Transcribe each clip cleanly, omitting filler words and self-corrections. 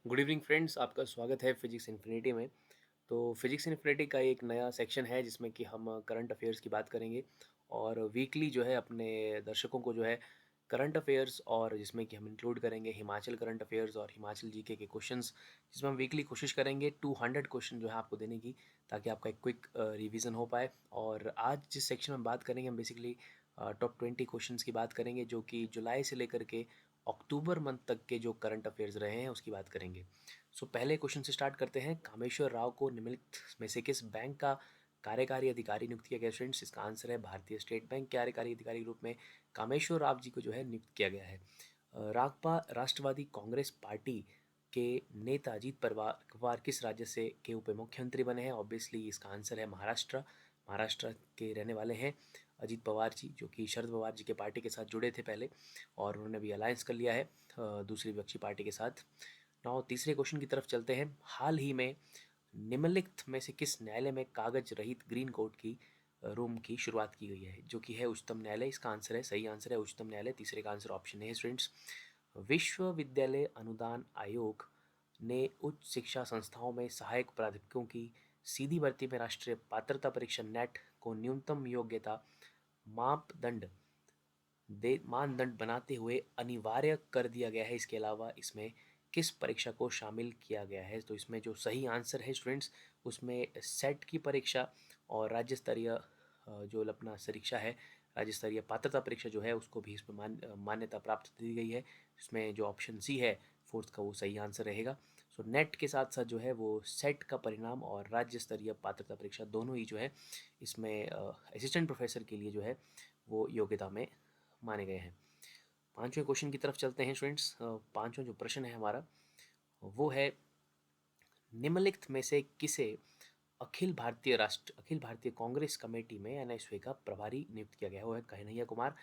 Good evening friends, आपका स्वागत है फिजिक्स इन्फिनिटी में। तो फिजिक्स इन्फिनिटी का एक नया सेक्शन है जिसमें कि हम करंट अफेयर्स की बात करेंगे और वीकली जो है अपने दर्शकों को जो है करंट अफेयर्स और जिसमें कि हम इंक्लूड करेंगे हिमाचल करंट अफेयर्स और हिमाचल जीके के क्वेश्चंस, जिसमें हम वीकली कोशिश करेंगे 200 क्वेश्चन जो है आपको देने की, ताकि आपका एक क्विक रिवीजन हो पाए। और आज जिस सेक्शन में बात करेंगे हम बेसिकली टॉप 20 क्वेश्चंस की बात करेंगे, जो कि जुलाई से लेकर के अक्टूबर मंथ तक के जो करंट अफेयर्स रहे हैं उसकी बात करेंगे। पहले क्वेश्चन से स्टार्ट करते हैं। कामेश्वर राव को निम्नलिखित में से किस बैंक का कार्यकारी अधिकारी नियुक्त किया गया? स्टूडेंट्स, इसका आंसर है भारतीय स्टेट बैंक के कार्यकारी अधिकारी के रूप में कामेश्वर राव जी को जो है नियुक्त किया गया है। रागपा राष्ट्रवादी कांग्रेस पार्टी के नेता अजीत पवार किस राज्य से के उप मुख्यमंत्री बने हैं? ऑब्वियसली इसका आंसर है महाराष्ट्र। महाराष्ट्र के रहने वाले हैं अजीत पवार जी, जो कि शरद पवार जी के पार्टी के साथ जुड़े थे पहले, और उन्होंने भी अलायंस कर लिया है दूसरी विपक्षी पार्टी के साथ। नाउ तीसरे क्वेश्चन की तरफ चलते हैं। हाल ही में निम्नलिखित में से किस न्यायालय में कागज रहित ग्रीन कोर्ट की रूम की शुरुआत की गई है? जो कि है उच्चतम न्यायालय। इसका आंसर है, सही आंसर है उच्चतम न्यायालय। तीसरे का आंसर ऑप्शन है स्टूडेंट्स। विश्वविद्यालय अनुदान आयोग ने उच्च शिक्षा संस्थाओं में सहायक प्राध्यापकों की सीधी भर्ती में राष्ट्रीय पात्रता परीक्षा नेट को न्यूनतम योग्यता मापदंड मानदंड बनाते हुए अनिवार्य कर दिया गया है। इसके अलावा इसमें किस परीक्षा को शामिल किया गया है? तो इसमें जो सही आंसर है स्टूडेंट्स, उसमें सेट की परीक्षा और राज्य स्तरीय जो अपना परीक्षा है, राज्य स्तरीय पात्रता परीक्षा जो है, उसको भी इसमें मान्यता प्राप्त दी गई है। इसमें जो ऑप्शन सी है फोर्थ का, वो सही आंसर रहेगा। नेट के साथ साथ जो है वो सेट का परिणाम और राज्य स्तरीय पात्रता परीक्षा दोनों ही जो है इसमें असिस्टेंट प्रोफेसर के लिए जो है वो योग्यता में माने गए हैं। पांचवें क्वेश्चन की तरफ चलते हैं स्टूडेंट्स। पांचवा जो प्रश्न है हमारा वो है, निम्नलिखित में से किसे अखिल भारतीय कांग्रेस कमेटी में एनएसयूए का प्रभारी नियुक्त किया गया है? वो है कन्हैया कुमार,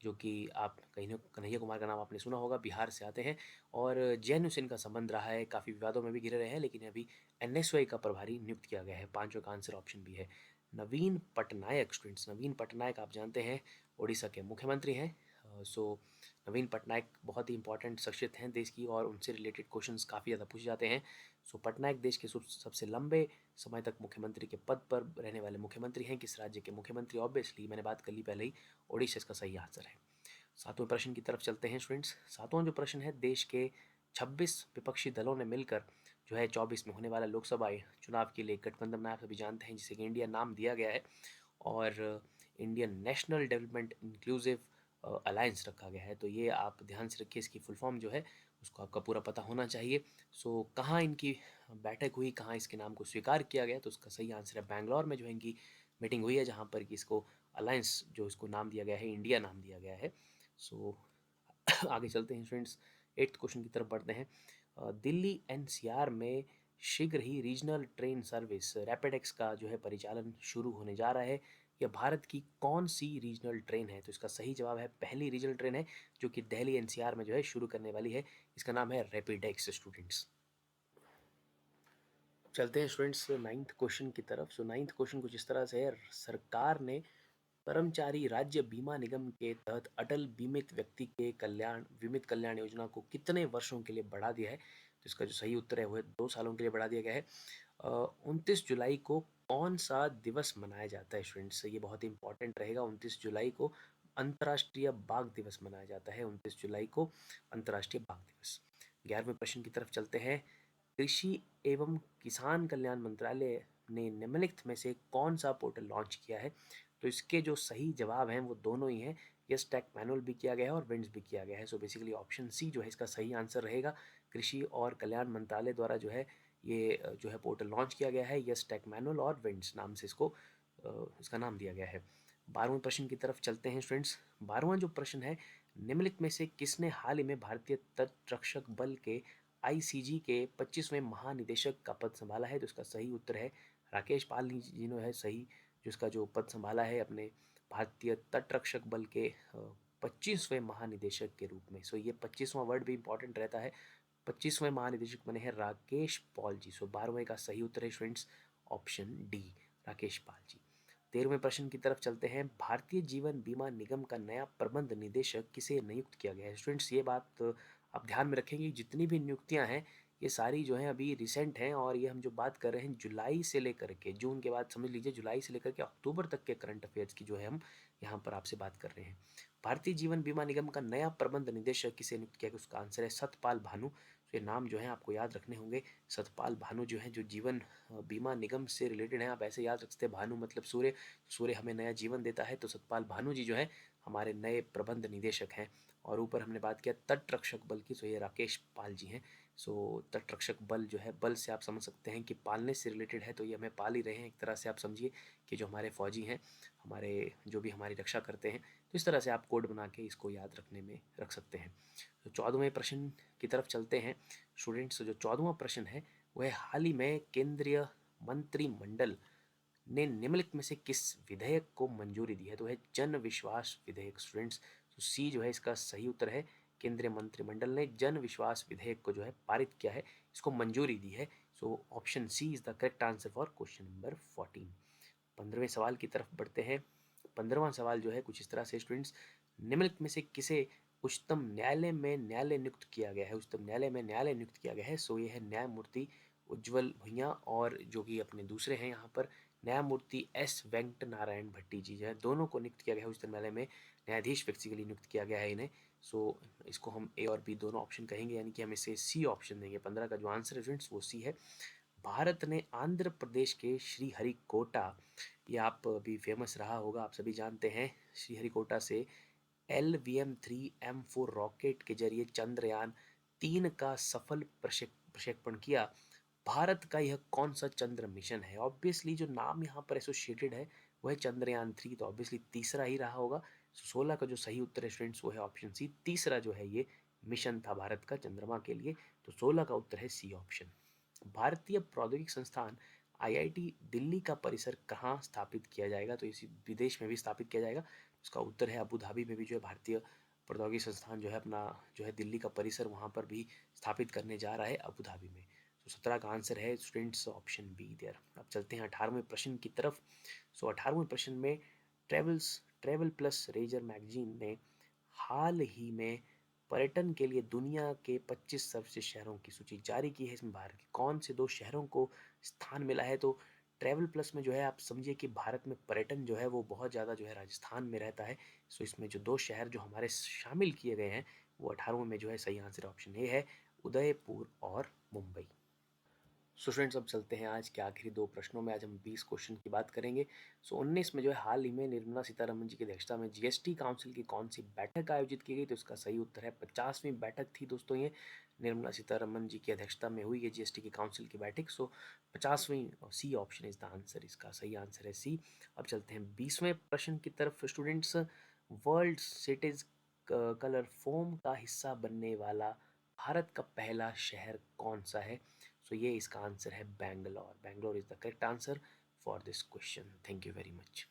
जो कि आप कन्हैया कुमार का नाम आपने सुना होगा, बिहार से आते हैं और जेएनयू से इनका संबंध रहा है, काफ़ी विवादों में भी घिरे रहे हैं, लेकिन अभी एनएसयूए का प्रभारी नियुक्त किया गया है। पांचवें का आंसर ऑप्शन भी है नवीन पटनायक। स्टूडेंट्स, नवीन पटनायक आप जानते हैं उड़ीसा के मुख्यमंत्री हैं। नवीन पटनायक बहुत ही इंपॉर्टेंट शख्सियत हैं देश की, और उनसे रिलेटेड क्वेश्चंस काफ़ी ज़्यादा पूछे जाते हैं। पटनायक देश के सबसे लंबे समय तक मुख्यमंत्री के पद पर रहने वाले मुख्यमंत्री हैं। किस राज्य के मुख्यमंत्री? ऑब्वियसली मैंने बात कर ली पहले ही, ओडिशा इसका सही आंसर है। सातवें प्रश्न की तरफ चलते हैं स्टूडेंट्स। सातवां जो प्रश्न है, देश के 26 विपक्षी दलों ने मिलकर जो है 24 में होने वाला लोकसभा चुनाव के लिए गठबंधन बनाया, आप सभी जानते हैं, जिसे कि इंडिया नाम दिया गया है और Indian national development inclusive alliance रखा गया है। तो ये आप ध्यान से रखिए, इसकी फुल फॉर्म जो है उसको आपका पूरा पता होना चाहिए। कहाँ इनकी बैठक हुई, कहाँ इसके नाम को स्वीकार किया गया? तो उसका सही आंसर है बैंगलोर में जो है इनकी मीटिंग हुई है, जहाँ पर कि इसको अलायंस जो इसको नाम दिया गया है, इंडिया नाम दिया गया है। सो आगे चलते हैं स्टूडेंट्स, एट्थ क्वेश्चन की तरफ बढ़ते हैं। दिल्ली एनसीआर में शीघ्र ही रीजनल ट्रेन सर्विस रैपिडेक्स का जो है परिचालन शुरू होने जा रहा है। यह भारत की कौन सी रीजनल ट्रेन है? तो इसका सही जवाब है पहली रीजनल ट्रेन है जो कि दिल्ली एनसीआर में जो है शुरू करने वाली है। इसका नाम है रैपिडेक्स। स्टूडेंट्स, चलते हैं स्टूडेंट्स नाइन्थ क्वेश्चन की तरफ। नाइन्थ क्वेश्चन कुछ इस तरह से है, सरकार ने कर्मचारी राज्य बीमा निगम के तहत अटल बीमित कल्याण योजना को कितने वर्षों के लिए बढ़ा दिया है? तो इसका जो सही उत्तर है वो है 2 सालों के लिए बढ़ा दिया गया है। 29 जुलाई को कौन सा दिवस मनाया जाता है स्टूडेंट्स? ये बहुत ही इंपॉर्टेंट रहेगा। 29 जुलाई को अंतर्राष्ट्रीय बाघ दिवस मनाया जाता है। 29 जुलाई को अंतर्राष्ट्रीय बाघ दिवस। 11वें प्रश्न की तरफ चलते हैं। कृषि एवं किसान कल्याण मंत्रालय ने निम्नलिखित में से कौन सा पोर्टल लॉन्च किया है? तो इसके जो सही जवाब हैं वो दोनों ही हैं। यस टैग मैनुअल भी किया गया है और विंड्स भी किया गया है। बेसिकली ऑप्शन सी जो है इसका सही आंसर रहेगा। कृषि और कल्याण मंत्रालय द्वारा जो है ये जो है पोर्टल लॉन्च किया गया है। यस टैग मैनुअल और विंड्स नाम से इसको इसका नाम दिया गया है। 12वें प्रश्न की तरफ चलते हैं स्टूडेंट्स। 12वां जो प्रश्न है, निम्नलिखित में से किसने हाल ही में भारतीय तटरक्षक बल के आईसीजी के 25वें महानिदेशक का पद संभाला है? तो इसका सही उत्तर है राकेश पाल जी ने है सही, जिसका जो पद संभाला है अपने भारतीय तटरक्षक बल के 25वें महानिदेशक के रूप में। ये 25वां वर्ड भी इंपॉर्टेंट रहता है। 25वें महानिदेशक बने हैं राकेश पॉल जी। 12वें का सही उत्तर है students option D, Rakesh Pal ji. 13वें प्रश्न की तरफ चलते हैं। भारतीय जीवन बीमा निगम का नया प्रबंध निदेशक किसे नियुक्त किया गया है? स्टूडेंट्स, ये बात आप ध्यान में रखेंगे, जितनी भी नियुक्तियां हैं ये सारी जो है अभी रिसेंट हैं, और ये हम जो बात कर रहे हैं जुलाई से लेकर के, जून के बाद समझ लीजिए जुलाई से लेकर के अक्टूबर तक के करंट अफेयर्स की जो है हम यहाँ पर आपसे बात कर रहे हैं। भारतीय जीवन बीमा निगम का नया प्रबंध निदेशक किसे नियुक्त किया गया, उसका आंसर है सतपाल भानु। तो ये नाम जो है आपको याद रखने होंगे। सतपाल भानु जो है, जो जीवन बीमा निगम से रिलेटेड है, आप ऐसे याद रख सकते हैं, भानु मतलब सूर्य, सूर्य हमें नया जीवन देता है, तो सतपाल भानु जी जो है हमारे नए प्रबंध निदेशक हैं। और ऊपर हमने बात किया तट रक्षक बल की, तो ये राकेश पाल जी हैं। सो तट रक्षक बल जो है, बल से आप समझ सकते हैं कि पालने से रिलेटेड है, तो ये हमें पाल ही रहे हैं एक तरह से, आप समझिए कि जो हमारे फौजी हैं, हमारे जो भी हमारी रक्षा करते हैं, तो इस तरह से आप कोड बना के इसको याद रखने में रख सकते हैं। तो 14वें प्रश्न की तरफ चलते हैं स्टूडेंट्स। जो 14वां प्रश्न है वह हाल ही में केंद्रीय मंत्रिमंडल ने निम्नलिखित में से किस विधेयक को मंजूरी दी है, तो है जन विश्वास विधेयक स्टूडेंट्स। तो सी जो है इसका सही उत्तर है। केंद्रीय मंत्रिमंडल ने जन विश्वास विधेयक को जो है पारित किया है, इसको मंजूरी दी है। So option C is the correct answer for question number 14। 15वें सवाल की तरफ बढ़ते हैं। 15वां सवाल जो है कुछ इस तरह से स्टूडेंट्स, निम्नलिखित में से किसे उच्चतम न्यायालय में न्यायालय नियुक्त किया गया है, उच्चतम न्यायालय में न्यायालय नियुक्त किया गया है। सो ये है न्यायमूर्ति उज्ज्वल भुइयां, और जो कि अपने दूसरे हैं यहाँ पर न्यायमूर्ति एस वेंकट नारायण भट्टी जी जो है, दोनों को नियुक्त किया गया है उच्चतम न्यायालय में, न्यायाधीश बेसिकली नियुक्त किया गया है इन्हें। सो इसको हम ए और बी दोनों ऑप्शन कहेंगे, यानी कि हम इसे सी ऑप्शन देंगे। 15 का जो आंसर है स्टूडेंट्स वो सी है। भारत ने आंध्र प्रदेश के श्रीहरिकोटा, ये आप अभी फेमस रहा होगा, आप सभी जानते हैं, श्रीहरिकोटा से LVM-3 M4 रॉकेट के जरिए चंद्रयान 3 का सफल प्रक्षेपण किया। भारत का यह कौन सा चंद्र मिशन है? ऑब्वियसली जो नाम यहाँ पर एसोसिएटेड है वो है चंद्रयान 3, तो ऑब्वियसली तीसरा ही रहा होगा। 16 का जो सही उत्तर है स्टूडेंट्स वो है ऑप्शन सी, तीसरा जो है ये मिशन था भारत का चंद्रमा के लिए, तो 16 का उत्तर है सी ऑप्शन। भारतीय प्रौद्योगिकी संस्थान IIT दिल्ली का परिसर कहाँ स्थापित किया जाएगा, तो इसी विदेश में भी स्थापित किया जाएगा, उसका उत्तर है अबू धाबी में भी जो है भारतीय प्रौद्योगिकी संस्थान जो है अपना जो है दिल्ली का परिसर वहाँ पर भी स्थापित करने जा रहा है अबू धाबी में। तो 17 का आंसर है स्टूडेंट्स ऑप्शन बी देयर। अब चलते हैं 18वें प्रश्न की तरफ। सो 18वें प्रश्न में ट्रेवल प्लस रेजर मैगजीन ने हाल ही में पर्यटन के लिए दुनिया के 25 सर्वश्रेष्ठ शहरों की सूची जारी की है। इसमें भारत के कौन से 2 शहरों को स्थान मिला है? तो ट्रैवल प्लस में जो है आप समझिए कि भारत में पर्यटन जो है वो बहुत ज़्यादा जो है राजस्थान में रहता है। सो इसमें जो 2 शहर जो हमारे शामिल किए गए हैं वो 18वें में जो है सही आंसर ऑप्शन ए है, उदयपुर और मुंबई। सो स्टूडेंट्स अब चलते हैं आज के आखिरी 2 प्रश्नों में। आज हम 20 क्वेश्चन की बात करेंगे। सो 19 में जो है हाल ही में निर्मला सीतारमन जी की अध्यक्षता में GST काउंसिल की कौन सी बैठक आयोजित की गई, तो इसका सही उत्तर है 50वीं बैठक थी दोस्तों ये, निर्मला सीतारमन जी की अध्यक्षता में हुई है GST की काउंसिल की बैठक। सो 50वीं, C option is the answer, इसका सही आंसर है सी। अब चलते हैं 20वें प्रश्न की तरफ students. World cities colour foam का हिस्सा बनने वाला भारत का पहला शहर कौन सा है? सो ये इसका आंसर है Bangalore. Bangalore is the correct answer for this question. Thank you very much.